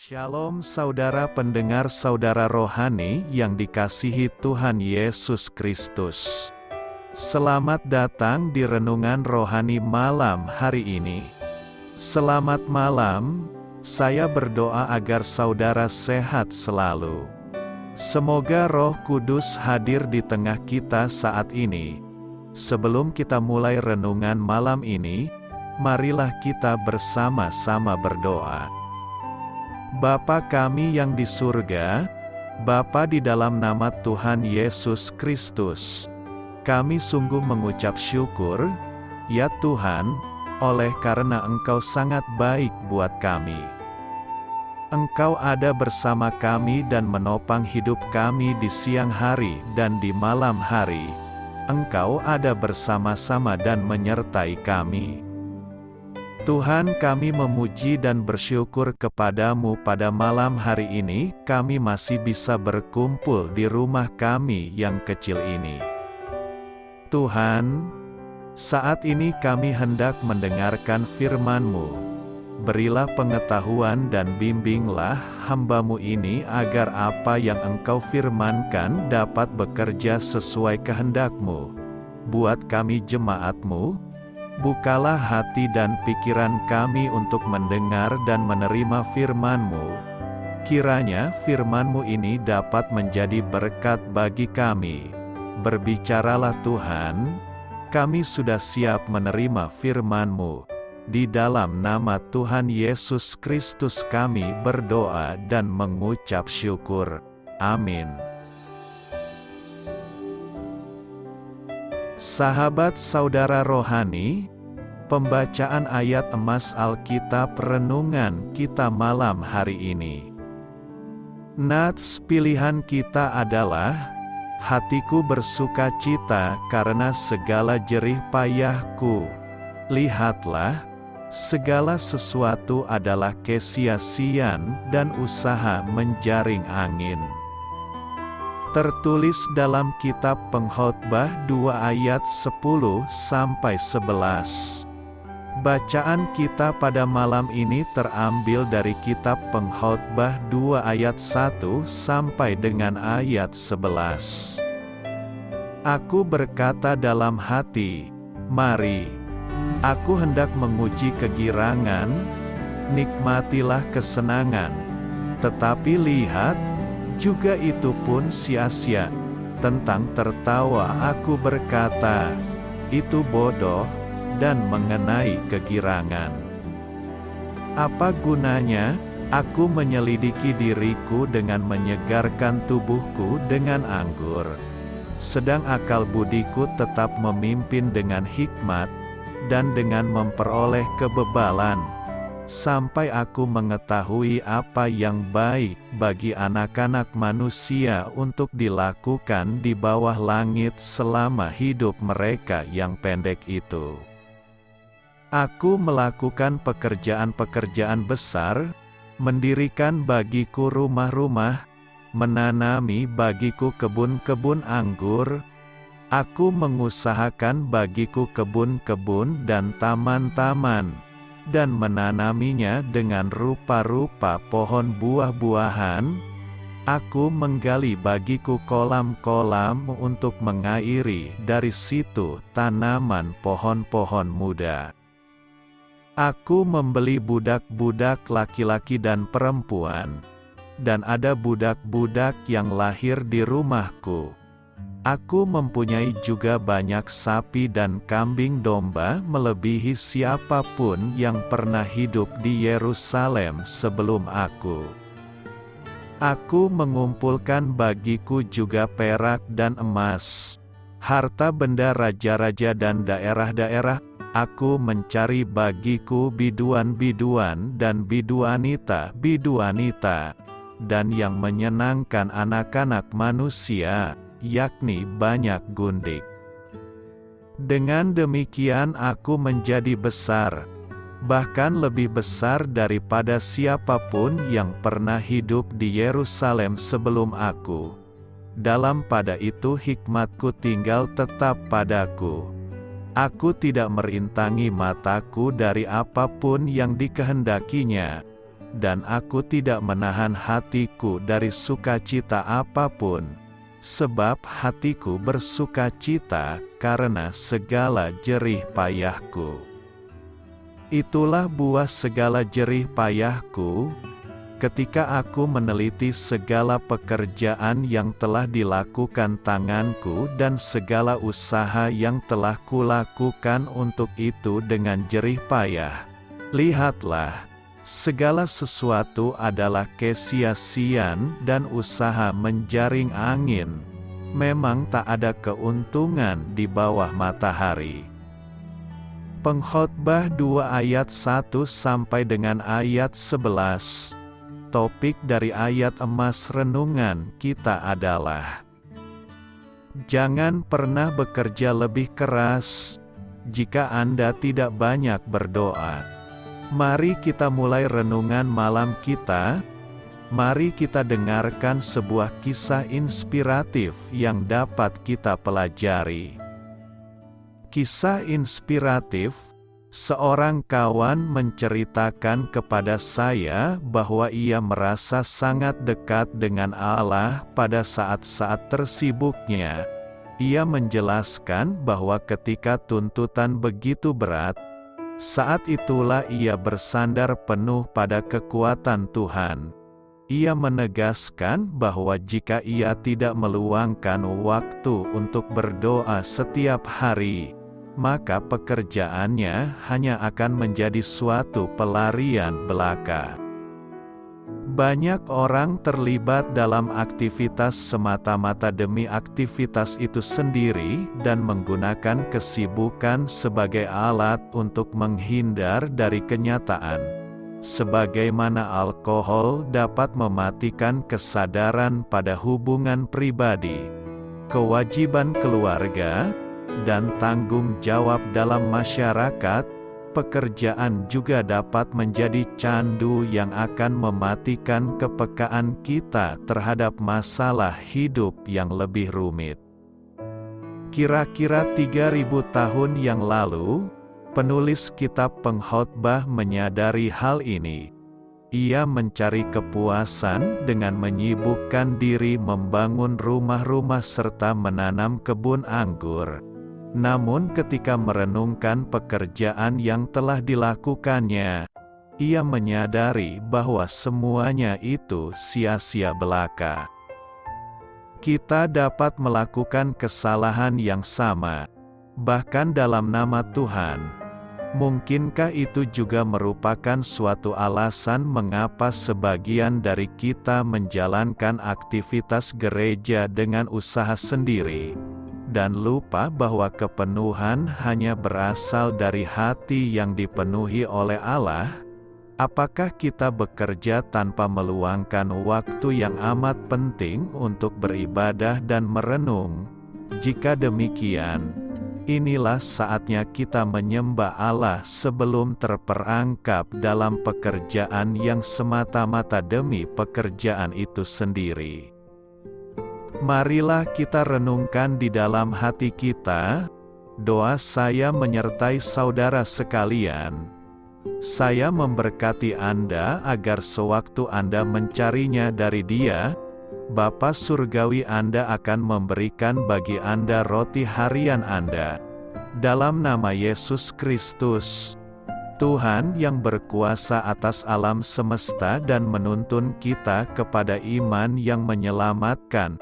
Shalom saudara pendengar saudara rohani yang dikasihi Tuhan Yesus Kristus. Selamat datang di renungan rohani malam hari ini. Selamat malam, saya berdoa agar saudara sehat selalu. Semoga Roh Kudus hadir di tengah kita saat ini. Sebelum kita mulai renungan malam ini, marilah kita bersama-sama berdoa. Bapa kami yang di surga, Bapa di dalam nama Tuhan Yesus Kristus, kami sungguh mengucap syukur, ya Tuhan, oleh karena Engkau sangat baik buat kami. Engkau ada bersama kami dan menopang hidup kami di siang hari dan di malam hari. Engkau ada bersama-sama dan menyertai kami. Tuhan, kami memuji dan bersyukur kepadamu pada malam hari ini, kami masih bisa berkumpul di rumah kami yang kecil ini. Tuhan, saat ini kami hendak mendengarkan firman-Mu. Berilah pengetahuan dan bimbinglah hamba-Mu ini agar apa yang Engkau firmankan dapat bekerja sesuai kehendak-Mu. Buat kami jemaat-Mu, bukalah hati dan pikiran kami untuk mendengar dan menerima firman-Mu. Kiranya firman-Mu ini dapat menjadi berkat bagi kami. Berbicaralah Tuhan, kami sudah siap menerima firman-Mu. Di dalam nama Tuhan Yesus Kristus kami berdoa dan mengucap syukur. Amin. Sahabat saudara rohani, pembacaan ayat emas Alkitab renungan kita malam hari ini. Nats pilihan kita adalah, hatiku bersuka cita karena segala jerih payahku. Lihatlah, segala sesuatu adalah kesia-siaan dan usaha menjaring angin. Tertulis dalam kitab Pengkhotbah 2 ayat 10-11. Bacaan kita pada malam ini terambil dari kitab Pengkhotbah 2 ayat 1 sampai dengan ayat 11. Aku berkata dalam hati, mari, aku hendak menguji kegirangan, nikmatilah kesenangan. Tetapi lihat, juga itu pun sia-sia. Tentang tertawa aku berkata, itu bodoh, dan mengenai kegirangan. Apa gunanya, aku menyelidiki diriku dengan menyegarkan tubuhku dengan anggur. Sedang akal budiku tetap memimpin dengan hikmat, dan dengan memperoleh kebebalan. Sampai aku mengetahui apa yang baik bagi anak-anak manusia untuk dilakukan di bawah langit selama hidup mereka yang pendek itu. Aku melakukan pekerjaan-pekerjaan besar, mendirikan bagiku rumah-rumah, menanami bagiku kebun-kebun anggur. Aku mengusahakan bagiku kebun-kebun dan taman-taman, dan menanaminya dengan rupa-rupa pohon buah-buahan. Aku menggali bagiku kolam-kolam untuk mengairi dari situ tanaman pohon-pohon muda. Aku membeli budak-budak laki-laki dan perempuan, dan ada budak-budak yang lahir di rumahku. Aku mempunyai juga banyak sapi dan kambing domba melebihi siapapun yang pernah hidup di Yerusalem sebelum aku. Aku mengumpulkan bagiku juga perak dan emas, harta benda raja-raja dan daerah-daerah. Aku mencari bagiku biduan-biduan dan biduanita-biduanita, dan yang menyenangkan anak-anak manusia, yakni banyak gundik. Dengan demikian aku menjadi besar, bahkan lebih besar daripada siapapun yang pernah hidup di Yerusalem sebelum aku. Dalam pada itu hikmatku tinggal tetap padaku. Aku tidak merintangi mataku dari apapun yang dikehendakinya, dan aku tidak menahan hatiku dari sukacita apapun, sebab hatiku bersukacita karena segala jerih payahku. Itulah buah segala jerih payahku, ketika aku meneliti segala pekerjaan yang telah dilakukan tanganku dan segala usaha yang telah kulakukan untuk itu dengan jerih payah. Lihatlah, segala sesuatu adalah kesia-siaan dan usaha menjaring angin. Memang tak ada keuntungan di bawah matahari. Pengkhotbah 2 ayat 1 sampai dengan ayat 11. Topik dari ayat emas renungan kita adalah: jangan pernah bekerja lebih keras jika Anda tidak banyak berdoa. Mari kita mulai renungan malam kita. Mari kita dengarkan sebuah kisah inspiratif yang dapat kita pelajari. Kisah inspiratif. Seorang kawan menceritakan kepada saya bahwa ia merasa sangat dekat dengan Allah pada saat-saat tersibuknya. Ia menjelaskan bahwa ketika tuntutan begitu berat, saat itulah ia bersandar penuh pada kekuatan Tuhan. Ia menegaskan bahwa jika ia tidak meluangkan waktu untuk berdoa setiap hari, maka pekerjaannya hanya akan menjadi suatu pelarian belaka. Banyak orang terlibat dalam aktivitas semata-mata demi aktivitas itu sendiri dan menggunakan kesibukan sebagai alat untuk menghindar dari kenyataan. Sebagaimana alkohol dapat mematikan kesadaran pada hubungan pribadi, kewajiban keluarga, dan tanggung jawab dalam masyarakat, pekerjaan juga dapat menjadi candu yang akan mematikan kepekaan kita terhadap masalah hidup yang lebih rumit. Kira-kira 3000 tahun yang lalu, penulis kitab Pengkhotbah menyadari hal ini. Ia mencari kepuasan dengan menyibukkan diri membangun rumah-rumah serta menanam kebun anggur. Namun ketika merenungkan pekerjaan yang telah dilakukannya, ia menyadari bahwa semuanya itu sia-sia belaka. Kita dapat melakukan kesalahan yang sama, bahkan dalam nama Tuhan. Mungkinkah itu juga merupakan suatu alasan mengapa sebagian dari kita menjalankan aktivitas gereja dengan usaha sendiri, dan lupa bahwa kepenuhan hanya berasal dari hati yang dipenuhi oleh Allah? Apakah kita bekerja tanpa meluangkan waktu yang amat penting untuk beribadah dan merenung? Jika demikian, inilah saatnya kita menyembah Allah sebelum terperangkap dalam pekerjaan yang semata-mata demi pekerjaan itu sendiri. Marilah kita renungkan di dalam hati kita. Doa saya menyertai saudara sekalian. Saya memberkati Anda agar sewaktu Anda mencarinya dari Dia, Bapa Surgawi Anda akan memberikan bagi Anda roti harian Anda. Dalam nama Yesus Kristus, Tuhan yang berkuasa atas alam semesta dan menuntun kita kepada iman yang menyelamatkan,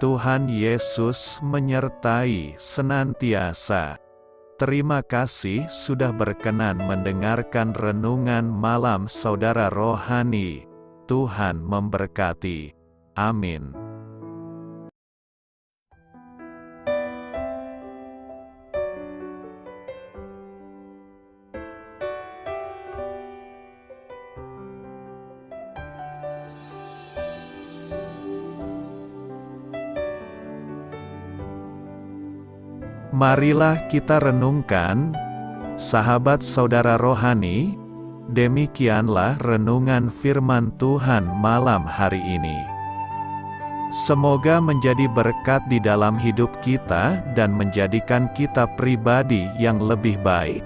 Tuhan Yesus menyertai senantiasa. Terima kasih sudah berkenan mendengarkan renungan malam saudara rohani. Tuhan memberkati. Amin. Marilah kita renungkan, sahabat saudara rohani, demikianlah renungan firman Tuhan malam hari ini. Semoga menjadi berkat di dalam hidup kita dan menjadikan kita pribadi yang lebih baik.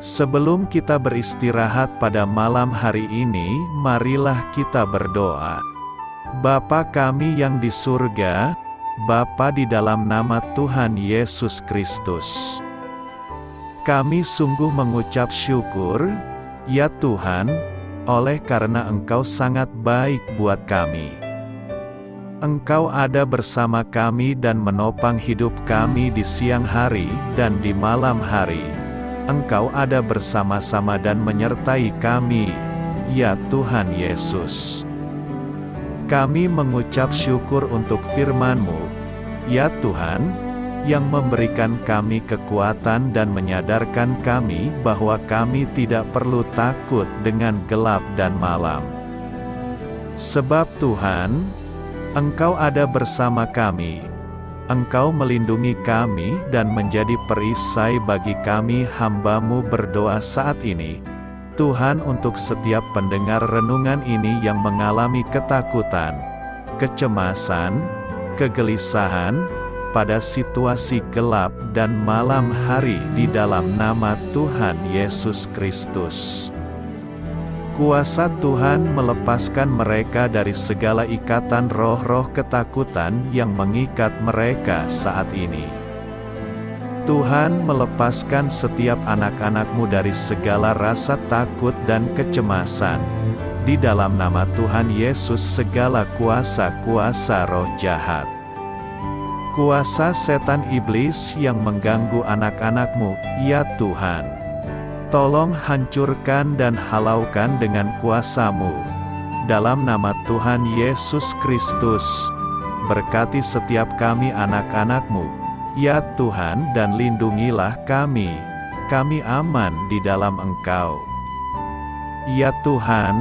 Sebelum kita beristirahat pada malam hari ini, marilah kita berdoa. Bapa kami yang di surga, Bapa di dalam nama Tuhan Yesus Kristus. Kami sungguh mengucap syukur, ya Tuhan, oleh karena Engkau sangat baik buat kami. Engkau ada bersama kami dan menopang hidup kami di siang hari dan di malam hari. Engkau ada bersama-sama dan menyertai kami, ya Tuhan Yesus. Kami mengucap syukur untuk firman-Mu, ya Tuhan, yang memberikan kami kekuatan dan menyadarkan kami bahwa kami tidak perlu takut dengan gelap dan malam. Sebab Tuhan, Engkau ada bersama kami. Engkau melindungi kami dan menjadi perisai bagi kami hamba-Mu berdoa saat ini. Tuhan, untuk setiap pendengar renungan ini yang mengalami ketakutan, kecemasan, kegelisahan, pada situasi gelap dan malam hari di dalam nama Tuhan Yesus Kristus. Kuasa Tuhan melepaskan mereka dari segala ikatan roh-roh ketakutan yang mengikat mereka saat ini. Tuhan melepaskan setiap anak-anak-Mu dari segala rasa takut dan kecemasan. Di dalam nama Tuhan Yesus segala kuasa-kuasa roh jahat, kuasa setan iblis yang mengganggu anak-anak-Mu, ya Tuhan, tolong hancurkan dan halaukan dengan kuasa-Mu. Dalam nama Tuhan Yesus Kristus, berkati setiap kami anak-anak-Mu, ya Tuhan, dan lindungilah kami. Kami aman di dalam Engkau. Ya Tuhan,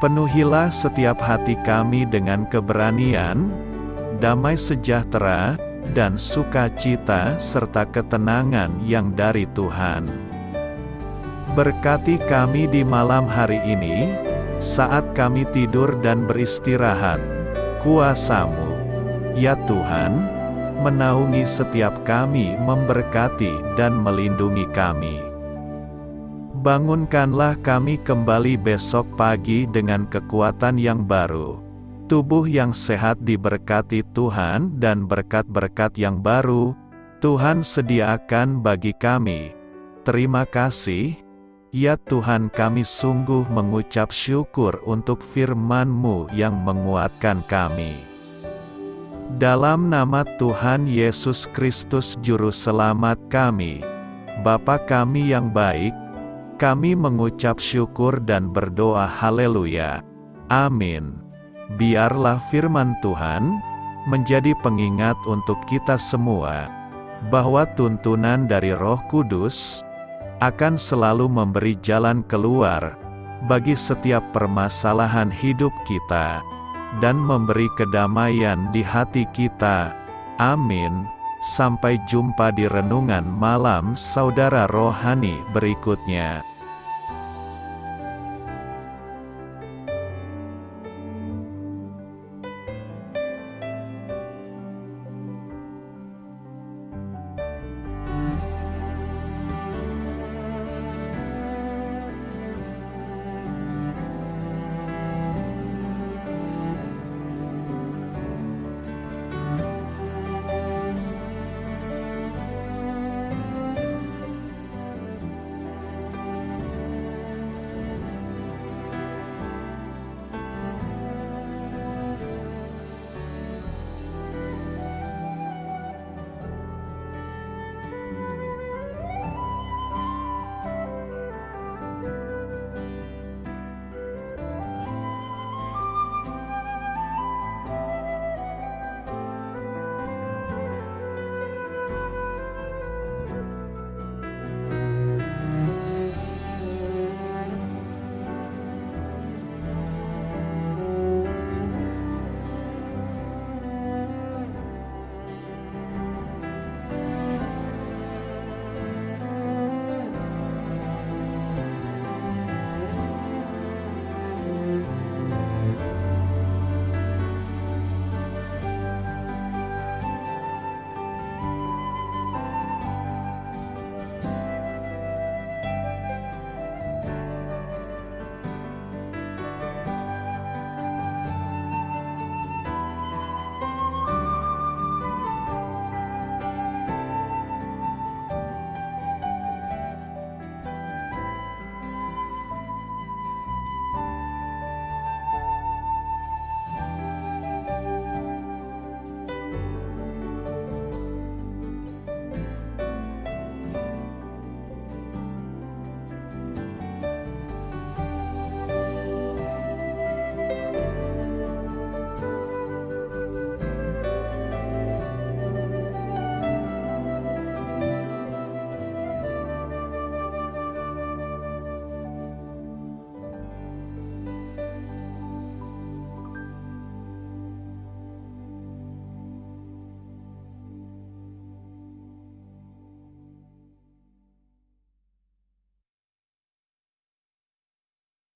penuhilah setiap hati kami dengan keberanian, damai sejahtera, dan sukacita serta ketenangan yang dari Tuhan. Berkati kami di malam hari ini, saat kami tidur dan beristirahat. Kuasa-Mu, ya Tuhan, menaungi setiap kami, memberkati dan melindungi kami. Bangunkanlah kami kembali besok pagi dengan kekuatan yang baru. Tubuh yang sehat diberkati Tuhan dan berkat-berkat yang baru Tuhan sediakan bagi kami. Terima kasih, ya Tuhan, kami sungguh mengucap syukur untuk firman-Mu yang menguatkan kami. Dalam nama Tuhan Yesus Kristus Juru Selamat kami, Bapa kami yang baik, kami mengucap syukur dan berdoa haleluya. Amin. Biarlah firman Tuhan menjadi pengingat untuk kita semua, bahwa tuntunan dari Roh Kudus akan selalu memberi jalan keluar bagi setiap permasalahan hidup kita, dan memberi kedamaian di hati kita. Amin. Sampai jumpa di renungan malam saudara rohani berikutnya.